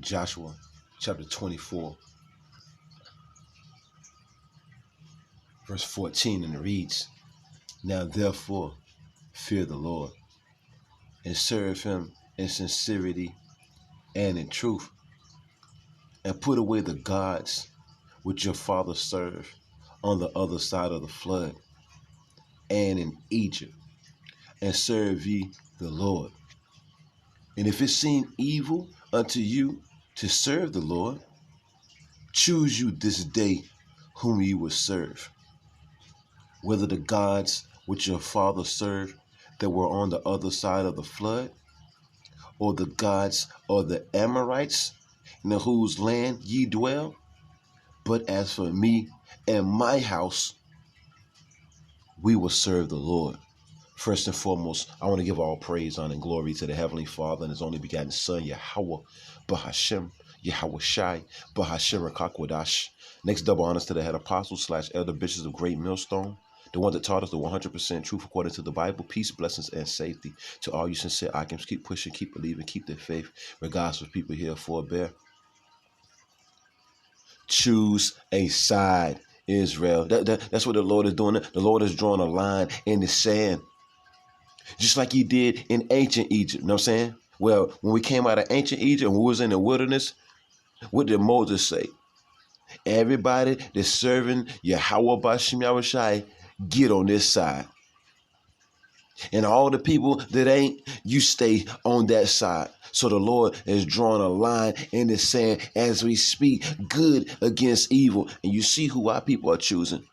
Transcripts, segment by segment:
Joshua chapter 24, verse 14, and it reads, "Now therefore fear the Lord, and serve him in sincerity and in truth, and put away the gods which your fathers served on the other side of the flood and in Egypt, and serve ye the Lord. And if it seem evil unto you to serve the Lord, choose you this day whom ye will serve, whether the gods which your fathers served that were on the other side of the flood, or the gods of the Amorites, in whose land ye dwell. But as for me and my house, we will serve the Lord." First and foremost, I want to give all praise, honor, and glory to the Heavenly Father and His only begotten Son, Yahweh, Bahashem, Yahweh Shai, Bahashem Rakakwadash. Next, double honors to the head apostles / elder bishops of Great Millstone, the one that taught us the 100% truth according to the Bible. Peace, blessings, and safety to all you sincere icons. Keep pushing, keep believing, keep their faith, regardless of people here forbear. Choose a side, Israel. That's what the Lord is doing. The Lord is drawing a line in the sand, just like He did in ancient Egypt. You know what I'm saying? Well, when we came out of ancient Egypt and we was in the wilderness, what did Moses say? Everybody that's serving Yahweh Bashim Yahushai, get on this side. And all the people that ain't, you stay on that side. So the Lord is drawing a line in the sand as we speak, good against evil. And you see who our people are choosing.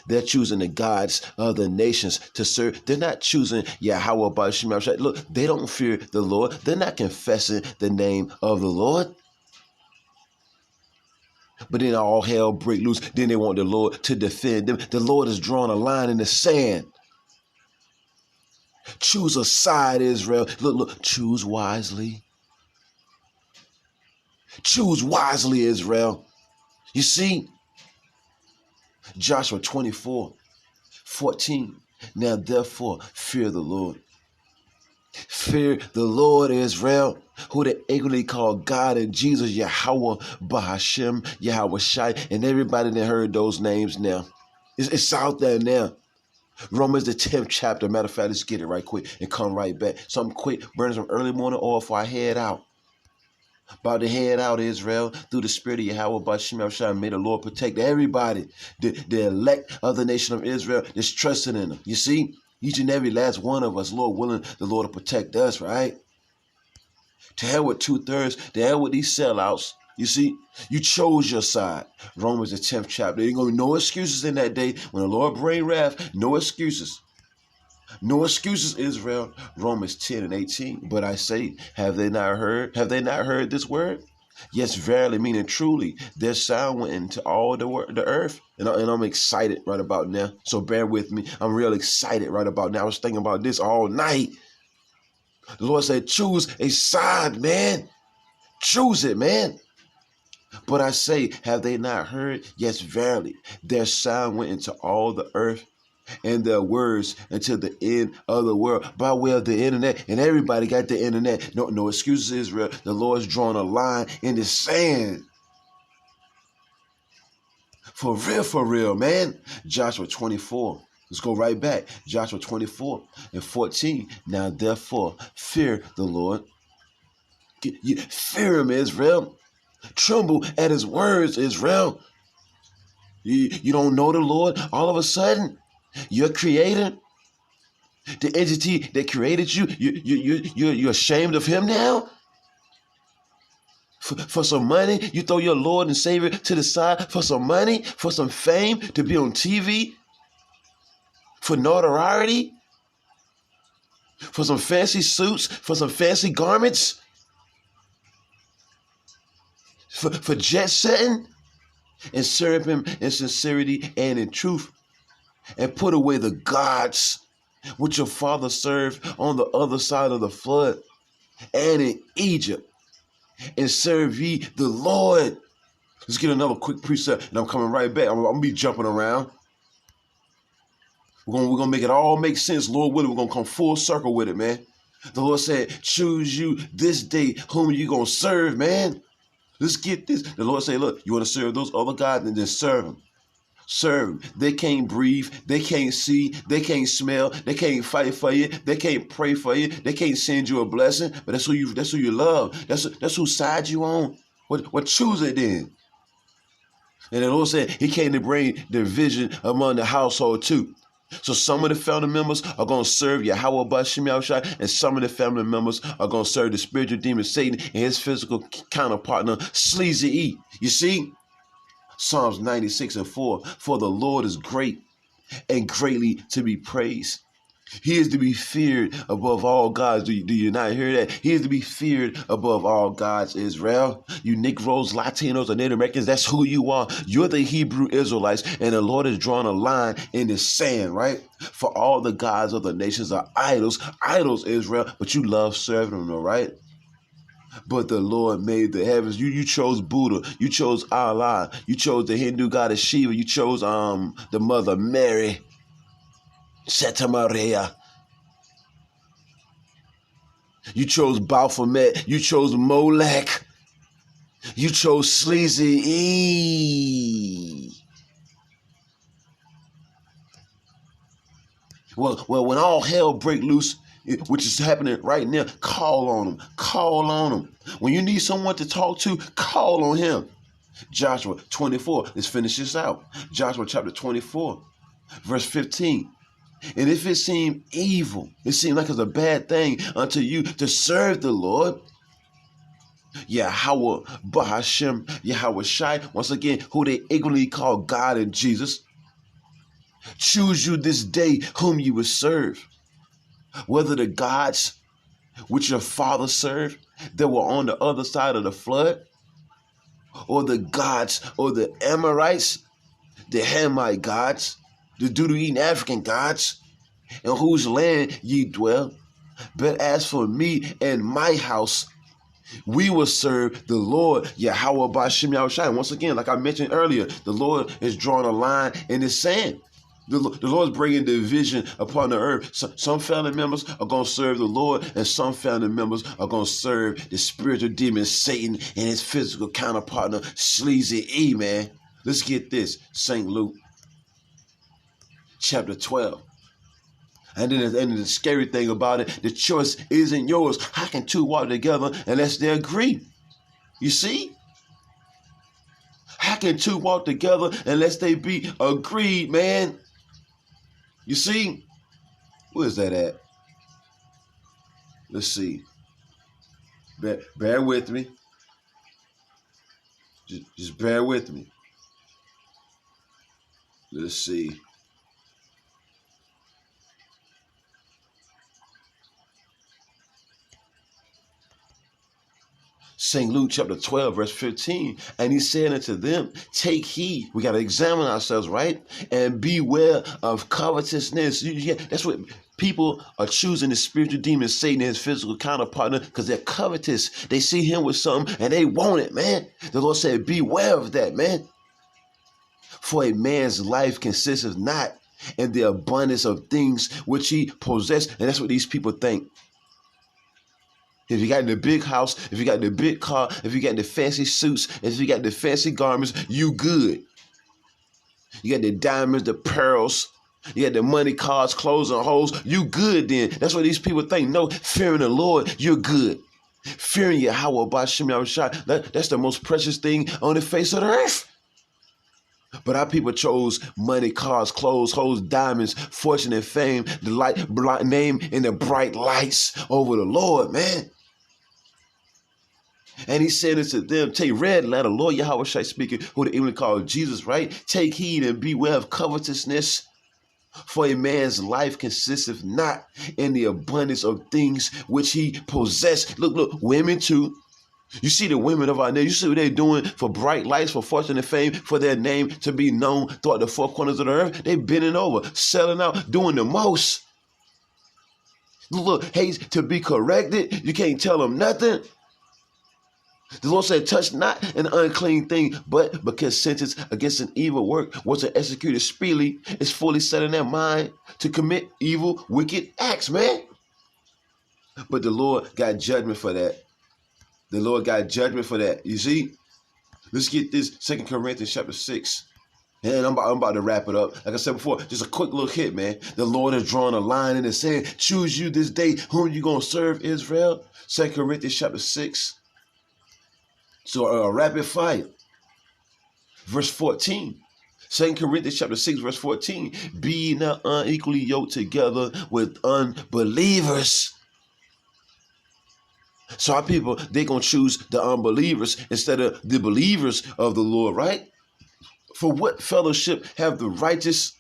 They're choosing the gods of the nations to serve. They're not choosing Yahweh Bashim Yahushai. Look, they don't fear the Lord. They're not confessing the name of the Lord. But then all hell break loose. Then they want the Lord to defend them. The Lord is drawing a line in the sand. Choose a side, Israel. Look, choose wisely. Choose wisely, Israel. You see, Joshua 24:14. Now therefore fear the Lord. Fear the Lord, Israel, who they equally call God and Jesus, Yahweh, Bahashem, Yahweh Shai, and everybody that heard those names now. It's out there now. Romans the 10th chapter. Matter of fact, let's get it right quick and come right back. Something quick, burn some early morning oil before I head out. About to head out, Israel, through the spirit of Yahweh, Bashim Yahushua. May the Lord protect everybody, the elect of the nation of Israel that's trusting in Him. You see, each and every last one of us, Lord willing, the Lord to protect us, right? To hell with 2/3, to hell with these sellouts. You see, you chose your side. Romans the 10th chapter. There ain't gonna be no excuses in that day. When the Lord bring wrath, no excuses. No excuses, Israel. Romans 10:18. But I say, have they not heard? Have they not heard this word? Yes, verily, meaning truly, their sound went into all the earth. And I'm excited right about now. So bear with me. I'm real excited right about now. I was thinking about this all night. The Lord said, choose a side, man. Choose it, man. But I say, have they not heard? Yes, verily, their sound went into all the earth, and their words until the end of the world, by way of the internet. And everybody got the internet. No excuses, Israel. The Lord's drawing a line in the sand. For real, man. Joshua 24. Let's go right back. Joshua 24:14. Now therefore fear the Lord. Fear Him, Israel. Tremble at His words, Israel. You don't know the Lord. All of a sudden, your creator, the entity that created you, you're ashamed of Him now? For some money, you throw your Lord and Savior to the side for some money, for some fame, to be on TV, for notoriety, for some fancy suits, for some fancy garments, for jet setting, and serve Him in sincerity and in truth, and put away the gods which your father served on the other side of the flood and in Egypt, and serve ye the Lord. Let's get another quick precept, and I'm coming right back. I'm gonna be jumping around. We're gonna make it all make sense, Lord willing. We're gonna come full circle with it, man. The Lord said, choose you this day whom you gonna serve, man. Let's get this. The Lord say, look, you want to serve those other gods, and then serve them. Serve them. They can't breathe. They can't see. They can't smell. They can't fight for you. They can't pray for you. They can't send you a blessing. But that's who you love. That's whose side you on. What choose it then? And the Lord said he came to bring division among the household too. So some of the family members are going to serve Yahweh Bashim Yahushai, and some of the family members are going to serve the spiritual demon Satan and his physical counterpartner Sleazy E. You see? Psalms 96:4, for the Lord is great and greatly to be praised. He is to be feared above all gods. Do you not hear that? He is to be feared above all gods, Israel. You Negroes, Latinos, and Native Americans, that's who you are. You're the Hebrew Israelites, and the Lord has drawn a line in the sand, right? For all the gods of the nations are idols, Israel, but you love serving them, all right? But the Lord made the heavens. You chose Buddha. You chose Allah. You chose the Hindu goddess Shiva. You chose the mother Mary. Santa Maria. You chose Baphomet. You chose Molech. You chose Sleazy E. Well, when all hell break loose, which is happening right now, call on him. Call on him. When you need someone to talk to, call on him. Joshua 24. Let's finish this out. Joshua chapter 24, verse 15. And if it seem evil, it seems like it's a bad thing unto you to serve the Lord, Yahweh Bahashem, Yahweh Shai, once again, who they ignorantly call God and Jesus, choose you this day whom you will serve. Whether the gods which your father served that were on the other side of the flood, or the gods or the Amorites, the Hamite gods, the Deuteronomian African gods, in whose land ye dwell. But as for me and my house, we will serve the Lord, Yahweh Bashim Yahushai. Once again, like I mentioned earlier, the Lord is drawing a line in the sand. The Lord is bringing division upon the earth. Some family members are going to serve the Lord, and some family members are going to serve the spiritual demon Satan and his physical counterpartner Sleazy E, man. Let's get this. St. Luke chapter 12. And then the scary thing about it, the choice isn't yours. How can two walk together unless they agree? You see? How can two walk together unless they be agreed, man? You see? Where's that at? Let's see. Bear with me. Just bear with me. Let's see. St. Luke chapter 12, verse 15. And he said unto them, take heed. We got to examine ourselves, right? And beware of covetousness. That's what people are choosing, the spiritual demon Satan and his physical counterpartner, because they're covetous. They see him with something and they want it, man. The Lord said, beware of that, man. For a man's life consisteth not in the abundance of things which he possessed. And that's what these people think. If you got the big house, if you got the big car, if you got the fancy suits, if you got the fancy garments, you good. You got the diamonds, the pearls, you got the money, cars, clothes, and hoes, you good then. That's what these people think. No, fearing the Lord, you're good. Fearing Yahweh Bashim Yahushai, that's the most precious thing on the face of the earth. But our people chose money, cars, clothes, hoes, diamonds, fortune, and fame, the light, name, and the bright lights over the Lord, man. And he said unto them, take red letter, Lord Yahweh Shai speaking, who they even call Jesus, right? Take heed and beware of covetousness, for a man's life consisteth not in the abundance of things which he possessed. Look, women too. You see the women of our nation, you see what they're doing for bright lights, for fortune and fame, for their name to be known throughout the four corners of the earth. They're bending over, selling out, doing the most. Look, hate to be corrected. You can't tell them nothing. The Lord said, touch not an unclean thing, but because sentence against an evil work was executed speedily, is fully set in their mind to commit evil, wicked acts, man. But the Lord got judgment for that. The Lord got judgment for that. You see? Let's get this 2 Corinthians chapter 6. And I'm about to wrap it up. Like I said before, just a quick little hit, man. The Lord has drawn a line in the sand. Choose you this day whom you going to serve, Israel. 2 Corinthians chapter 6. So a rapid fire. Verse 14. 2 Corinthians chapter 6, verse 14. Be ye not unequally yoked together with unbelievers. So our people, they going to choose the unbelievers instead of the believers of the Lord, right? For what fellowship have the righteous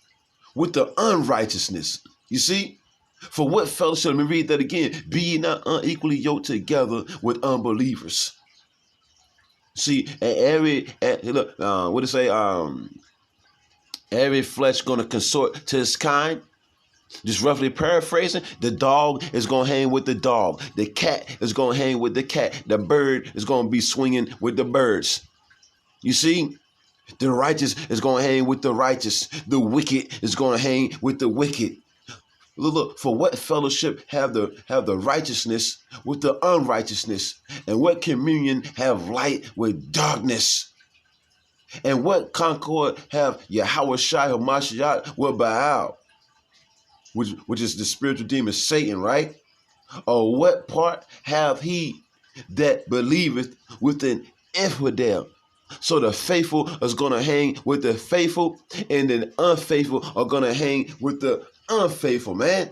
with the unrighteousness? You see? For what fellowship, let me read that again. Be ye not unequally yoked together with unbelievers. See, look, what it say? Every flesh gonna consort to its kind. Just roughly paraphrasing, the dog is going to hang with the dog. The cat is going to hang with the cat. The bird is going to be swinging with the birds. You see? The righteous is going to hang with the righteous. The wicked is going to hang with the wicked. Look, for what fellowship have the righteousness with the unrighteousness? And what communion have light with darkness? And what concord have Yahweh Shai Hamashiach with Baal? Which is the spiritual demon Satan, right? Or what part have he that believeth with an infidel? So the faithful is going to hang with the faithful, and the unfaithful are going to hang with the unfaithful, man.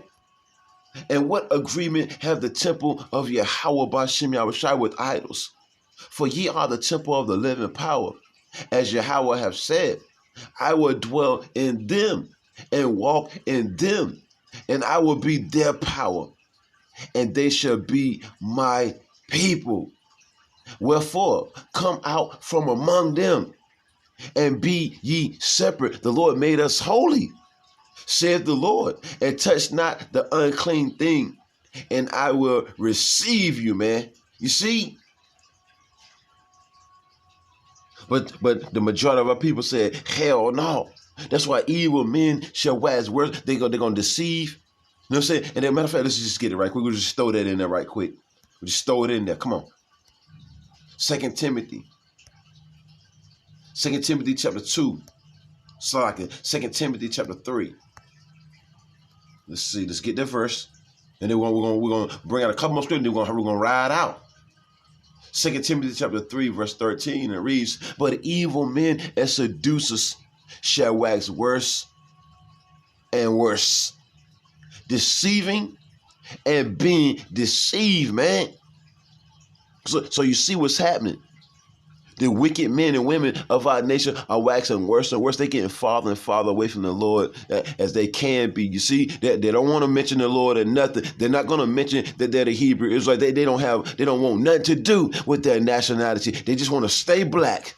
And what agreement have the temple of Yahweh B'Shem Yahushai with idols? For ye are the temple of the living power. As Yahweh have said, I will dwell in them and walk in them, and I will be their power, and they shall be my people. Wherefore, come out from among them, and be ye separate. The Lord made us holy, saith the Lord, and touch not the unclean thing, and I will receive you, man. You see? But the majority of our people said, hell no. That's why evil men shall wax words. They're going to deceive. You know what I'm saying? And as a matter of fact, let's just get it right quick. We'll just throw that in there right quick. We'll just throw it in there. Come on. 2 Timothy. 2 Timothy chapter 2. 2 Timothy chapter 3. Let's see. Let's get that verse. And then we're going to bring out a couple more scriptures. We're going to ride out. 2 Timothy chapter 3, verse 13. It reads, but evil men and seducers shall wax worse and worse, deceiving and being deceived, man. So you see what's happening. The wicked men and women of our nation are waxing worse and worse. They're getting farther and farther away from the Lord as they can be. You see, they don't want to mention the Lord or nothing. They're not going to mention that they're the Hebrew. It's like they don't want nothing to do with their nationality. They just want to stay black.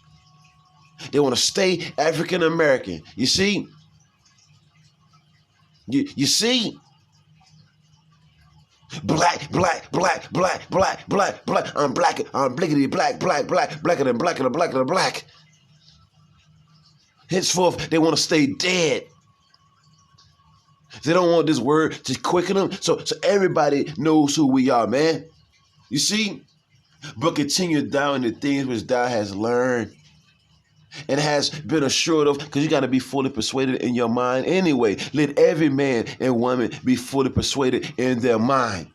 They want to stay African American. You see? You see? Black. I'm black. I'm blickety black. Blacker than black. Henceforth, they want to stay dead. They don't want this word to quicken them. So everybody knows who we are, man. You see? But continue thou in the things which thou hast learned and has been assured of, because you got to be fully persuaded in your mind anyway. Let every man and woman be fully persuaded in their mind.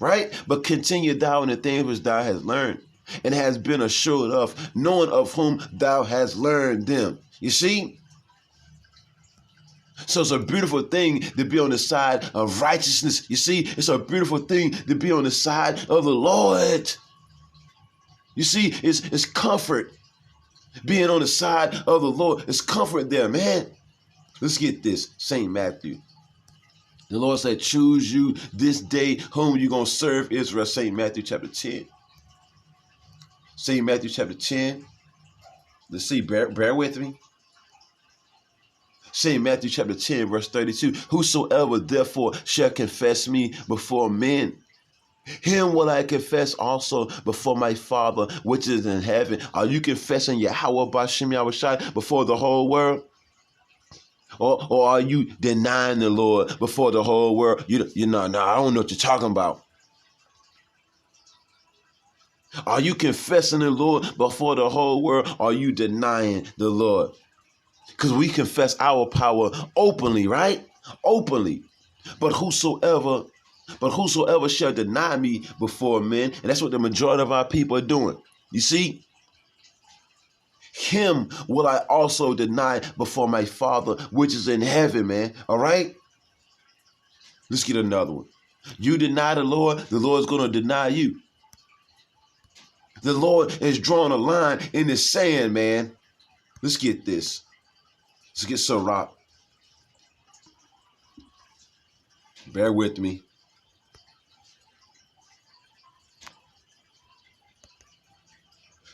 Right? But continue thou in the things which thou hast learned and has been assured of, knowing of whom thou hast learned them. You see? So it's a beautiful thing to be on the side of righteousness. You see? It's a beautiful thing to be on the side of the Lord. You see? It's comfort. Being on the side of the Lord, there's comfort there, man. Let's get this. St. Matthew. The Lord said, choose you this day whom you going to serve, Israel. St. Matthew chapter 10. St. Matthew chapter 10. Let's see. Bear with me. St. Matthew chapter 10, verse 32. Whosoever therefore shall confess me before men, him will I confess also before my Father which is in heaven. Are you confessing Yahweh B'Shem Yahushai before the whole world? Or are you denying the Lord before the whole world? I don't know what you're talking about. Are you confessing the Lord before the whole world? Or are you denying the Lord? Because we confess our power openly, right? Openly. But whosoever shall deny me before men, and that's what the majority of our people are doing. You see, him will I also deny before my Father which is in heaven, man. All right? Let's get another one. You deny the Lord is going to deny you. The Lord is drawing a line in the sand, man. Let's get this. Let's get Sirach. Bear with me.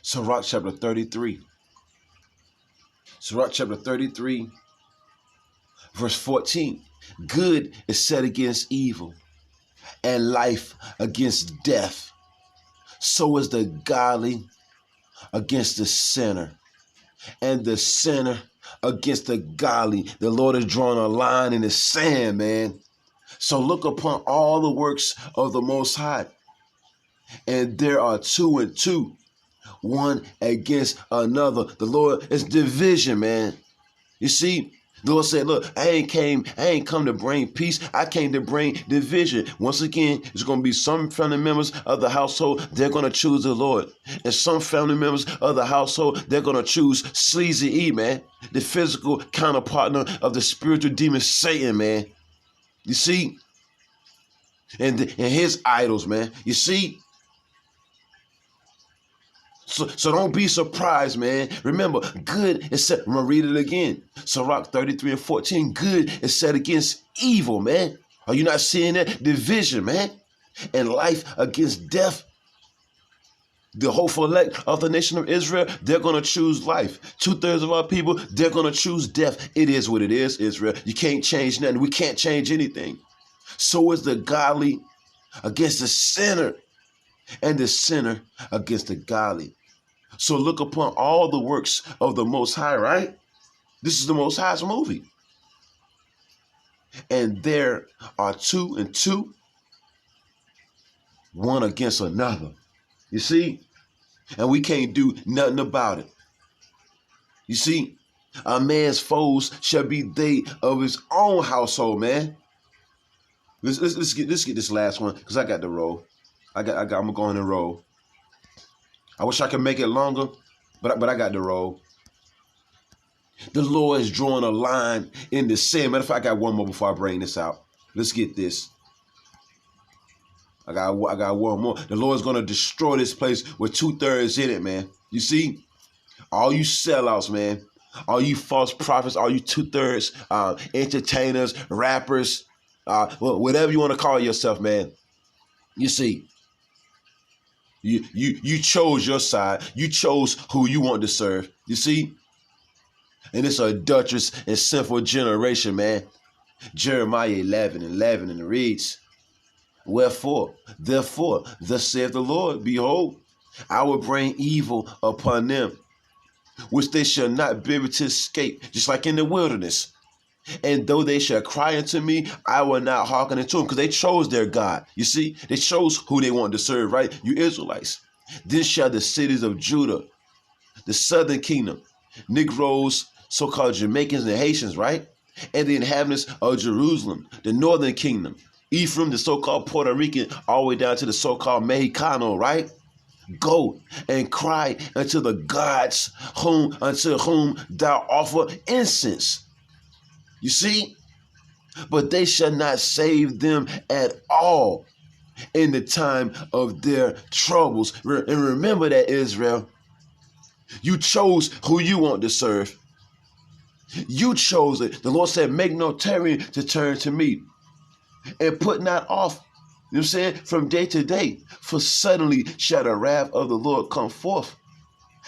Sirach chapter 33. Sirach chapter 33, verse 14. Good is set against evil, and life against death. So is the godly against the sinner, and the sinner against the godly. The Lord is drawing a line in the sand, man. So look upon all the works of the Most High, and there are two and two, one against another. The Lord is division, man. You see, the Lord said, look, I ain't come to bring peace. I came to bring division. Once again, it's going to be some family members of the household, they're going to choose the Lord. And some family members of the household, they're going to choose Sleazy E, man, the physical counterpartner of the spiritual demon Satan, man. You see? And his idols, man. You see? So don't be surprised, man. Remember, good is set. I'm going to read it again. Sirach 33 and 14. Good is set against evil, man. Are you not seeing that? Division, man. And life against death. The hopeful elect of the nation of Israel, they're going to choose life. 2/3 of our people, they're going to choose death. It is what it is, Israel. You can't change nothing. We can't change anything. So is the godly against the sinner, and the sinner against the godly. So look upon all the works of the Most High, right? This is the Most High's movie. And there are two and two, one against another. You see? And we can't do nothing about it. You see? A man's foes shall be they of his own household, man. Let's get this last one, because I got the roll. I'm gonna go on and roll. I wish I could make it longer, but I got the roll. The Lord is drawing a line in the sand. Matter of fact, I got one more before I bring this out. Let's get this. I got one more. The Lord's going to destroy this place with 2/3 in it, man. You see? All you sellouts, man. All you false prophets, all you 2/3 entertainers, rappers, whatever you want to call yourself, man. You see? You chose your side. You chose who you want to serve. You see? And it's a adulterous and sinful generation, man. Jeremiah 11:11, and it reads, Wherefore, therefore, thus saith the Lord, behold, I will bring evil upon them, which they shall not be able to escape, just like in the wilderness. And though they shall cry unto me, I will not hearken unto them, because they chose their God. You see, they chose who they wanted to serve, right? You Israelites. Then shall the cities of Judah, the southern kingdom, Negroes, so-called Jamaicans and Haitians, right? And the inhabitants of Jerusalem, the northern kingdom, Ephraim, the so-called Puerto Rican, all the way down to the so-called Mexicano, right? Go and cry unto the gods unto whom thou offer incense. You see? But they shall not save them at all in the time of their troubles. And remember that, Israel. You chose who you want to serve. You chose it. The Lord said, make no tarrying to turn to me, and put not off, you know what I'm saying, from day to day. For suddenly shall the wrath of the Lord come forth,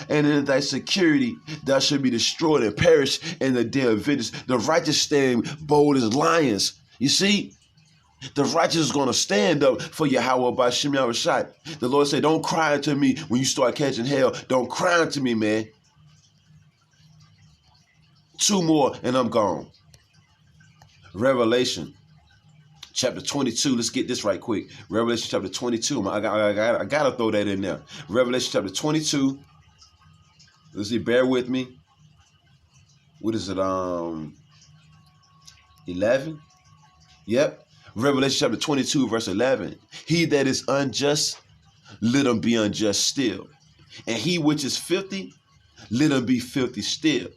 and in thy security thou shalt be destroyed and perish in the day of vengeance. The righteous stand bold as lions. You see? The righteous is going to stand up for Yahweh by Shem Yahushai. The Lord said, don't cry unto me when you start catching hell. Don't cry unto me, man. 2 more and I'm gone. Revelation chapter 22. Let's get this right quick. Revelation chapter 22. I gotta throw that in there. Revelation chapter 22. Let's see, bear with me. What is it? 11? Yep. Revelation chapter 22, verse 11. He that is unjust, let him be unjust still. And he which is filthy, let him be filthy still.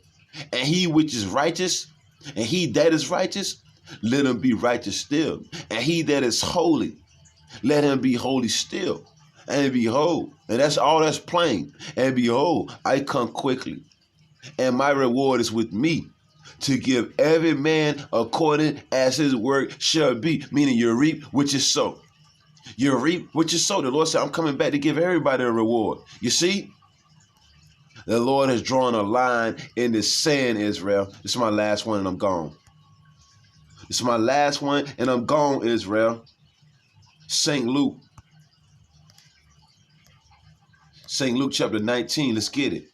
And he which is righteous, and he that is righteous, let him be righteous still. And he that is holy, let him be holy still. And behold, and that's all that's plain. And behold, I come quickly, and my reward is with me, to give every man according as his work shall be. Meaning you reap what you sow. You reap what you sow. The Lord said, I'm coming back to give everybody a reward. You see, the Lord has drawn a line in the sand, Israel. This is my last one and I'm gone. This is my last one and I'm gone, Israel. St. Luke. St. Luke chapter 19. Let's get it.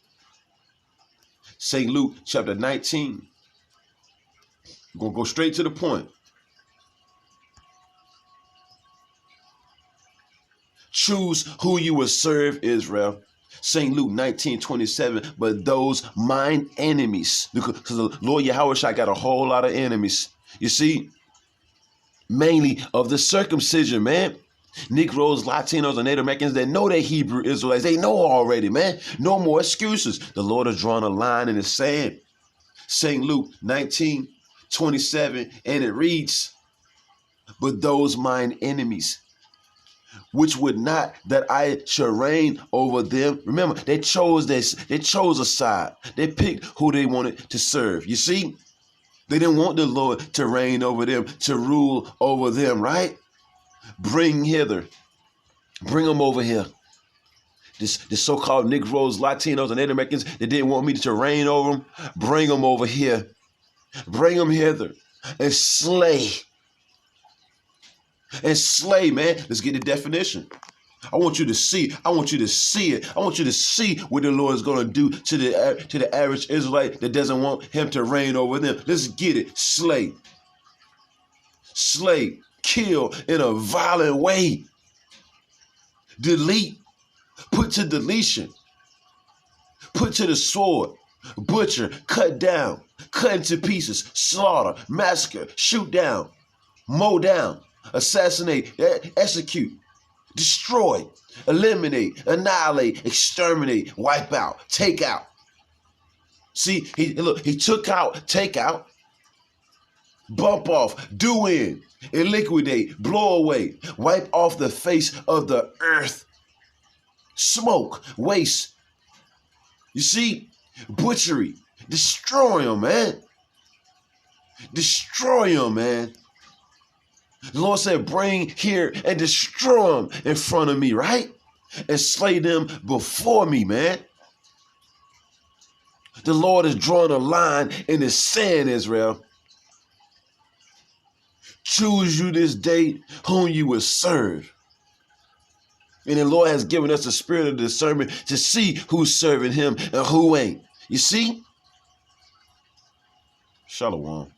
St. Luke chapter 19. We're going to go straight to the point. Choose who you will serve, Israel. St. Luke 19:27. But those mine enemies, because the Lord Yahweh got a whole lot of enemies. You see, mainly of the circumcision, man. Negroes, Latinos, and Native Americans, they know they're Hebrew Israelites. They know already, man. No more excuses. The Lord has drawn a line in the sand. St. Luke 19:27, and it reads, but those mine enemies, which would not that I should reign over them. Remember, they chose this. They chose a side. They picked who they wanted to serve. You see, they didn't want the Lord to reign over them, to rule over them, right? Bring hither. Bring them over here. This so-called Negroes, Latinos, and Native Americans, they didn't want me to reign over them. Bring them over here. Bring them hither and slay. And slay, man. Let's get the definition. I want you to see. I want you to see it. I want you to see what the Lord is going to do to the average Israelite that doesn't want him to reign over them. Let's get it. Slay. Slay. Kill in a violent way. Delete. Put to deletion. Put to the sword. Butcher. Cut down. Cut into pieces. Slaughter. Massacre. Shoot down. Mow down. Assassinate. Execute. Destroy. Eliminate. Annihilate. Exterminate. Wipe out. Take out. See, he took out, take out, bump off, do in, and liquidate, blow away, wipe off the face of the earth, smoke, waste. You see, butchery, destroy them, man. Destroy them, man. The Lord said, bring here and destroy them in front of me, right? And slay them before me, man. The Lord is drawing a line in the sand, Israel. Choose you this day whom you will serve. And the Lord has given us the spirit of discernment to see who's serving him and who ain't. You see? Shalom.